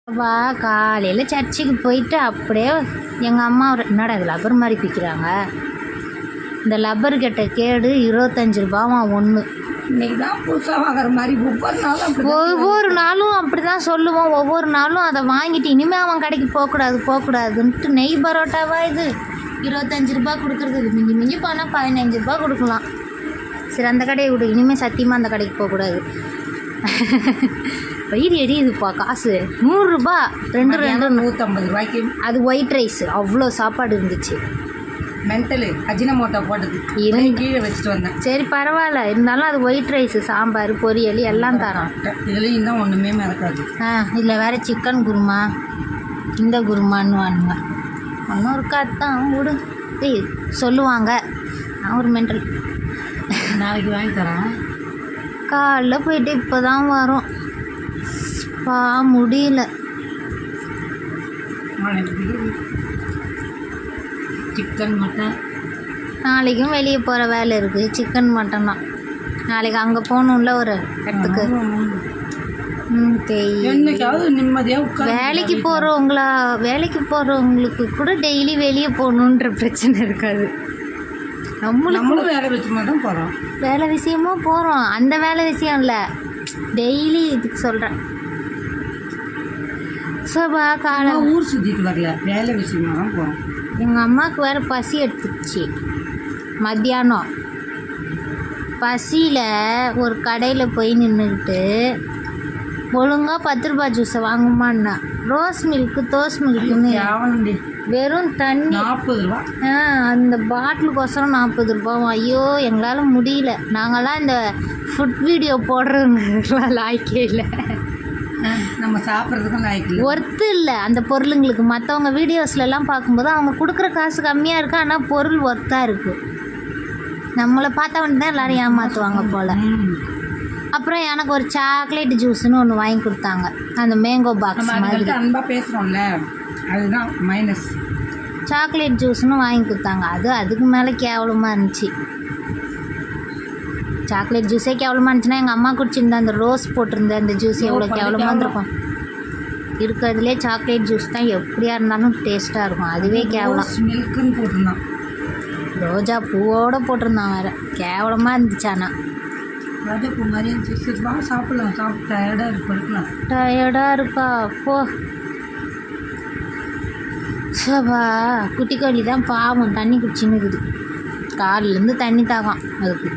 காலையில் சர்ச்சுக்கு போயிட்டு அப்படியே எங்கள் அம்மா என்னடா இது லப்பர் மாதிரி பிக்கிறாங்க. இந்த லப்பர் கெட்ட கேடு 25 ரூபாவா ஒன்று. இன்னைக்கு தான் புதுசாக வாங்குற மாதிரி ஒவ்வொரு நாளும் அப்படி தான் சொல்லுவோம். ஒவ்வொரு நாளும் அதை வாங்கிட்டு இனிமேல் அவன் கடைக்கு போகக்கூடாதுன்ட்டு நெய் பரோட்டாவா இது 25 ரூபா கொடுக்குறதுக்கு மிஞ்சி மிஞ்சி போனால் 15 ரூபா கொடுக்கலாம். சரி அந்த கடையை விடு, இனிமேல் சத்தியமாக அந்த கடைக்கு போகக்கூடாது. வயிறு எரியுதுப்பா. காசு 100 ரூபா 150 ரூபாய்க்கு. அது ஒயிட் ரைஸ் அவ்வளோ சாப்பாடு இருந்துச்சு. மென்டலு அஜினமோட்டோ போட்டது கீழே வச்சுட்டு வந்தேன். சரி பரவாயில்ல, இருந்தாலும் அது ஒயிட் ரைஸு, சாம்பார் பொரியல் எல்லாம் தரோம். இதுலேயும் தான் ஒன்றுமே மறக்காது. இதில் வேறு சிக்கன் குருமா இந்த குருமான்னு வாங்க ஒன்றும் இருக்காதான் விடு. சொல்லுவாங்க நான் ஒரு மென்டல். நாளைக்கு வாங்கி தரேன். காலைல போயிட்டு இப்போ தான் வரோம். முடியல. சிக்கன் மட்டன் நாளைக்கும் வெளியே போகிற வேலை இருக்குது. சிக்கன் மட்டன் தான் நாளைக்கு. அங்கே போகணும்ல ஒரு இடத்துக்கு. என்னைக்காவது நிம்மதியாக வேலைக்கு போகிறவங்களுக்கு கூட டெய்லி வெளியே போகணுன்ற பிரச்சனை இருக்காது. நம்மளும் வேலை விஷயமாக தான் போகிறோம். வேலை விஷயமும் போகிறோம். அந்த வேலை விஷயம் இல்லை, டெய்லி இதுக்கு சொல்கிறேன். சபா காலம் ஊர் சுற்றிட்டு வரல, வேலை விஷயமாக தான் போகிறோம். எங்கள் அம்மாவுக்கு வேறு பசி எடுத்துச்சு. மத்தியானம் பசியில் ஒரு கடையில் போய் நின்றுக்கிட்டு ஒழுங்காக 10 ரூபா ஜூஸை வாங்குமான்னா ரோஸ் மில்க்கு தோஸ் மில்க்குன்னு வெறும் தண்ணி 40 ரூபா. அந்த பாட்டிலுக்கோசரம் 40 ரூபாவும். ஐயோ எங்களால் முடியல. நாங்கள்லாம் இந்த ஃபுட் வீடியோ போடுறவங்கலாம் லாய்க்கே இல்லை. நம்ம சாப்பிட்றதுக்கும் லாய்க்கு ஒர்த்து இல்லை அந்த பொருளுங்களுக்கு. மற்றவங்க வீடியோஸ்லலாம் பார்க்கும்போது அவங்க கொடுக்குற காசு கம்மியாக இருக்குது, ஆனால் பொருள் ஒர்த்தாக இருக்குது. நம்மளை பார்த்தவன் தான் எல்லோரும் ஏமாற்றுவாங்க போல். அப்புறம் எனக்கு ஒரு சாக்லேட் ஜூஸ்னு ஒன்று வாங்கி கொடுத்தாங்க. அந்த மேங்கோ பாக்ஸ் மாதிரி. அன்பாக பேசுகிறோம்ல, அதுதான் மைனஸ். சாக்லேட் ஜூஸ்னு வாங்கி கொடுத்தாங்க. அதுக்கு மேலே கேவலமாக இருந்துச்சு. சாக்லேட் ஜூஸே கேவலமாக இருந்துச்சுன்னா எங்கள் அம்மா குடிச்சிருந்தா அந்த ரோஸ் போட்டிருந்த அந்த ஜூஸ் எவ்வளோ கேவலமாக இருந்திருக்கும். இருக்கிறதுலே சாக்லேட் ஜூஸ் தான் எப்படியா இருந்தாலும் டேஸ்ட்டாக இருக்கும். அதுவே கேவலம். மில்க்குன்னு போட்டிருந்தான், ரோஜா பூவோடு போட்டிருந்தான். வேறு கேவலமாக இருந்துச்சு. ஆனால் ரோஜா பூ மாதிரி இருந்துச்சு. சாப்பிட்லாம், சாப்பிட்டு டயர்டாக இருக்கா போ. சபா குட்டி கோழி தான் பாவம் தண்ணி குடிச்சின்னு இருக்குது. காலிலேருந்து தண்ணி தாகம் அதுக்கு.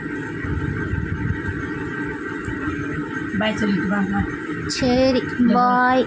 பாய் சொல்லிட்டு வாங்க. சரி பாய்.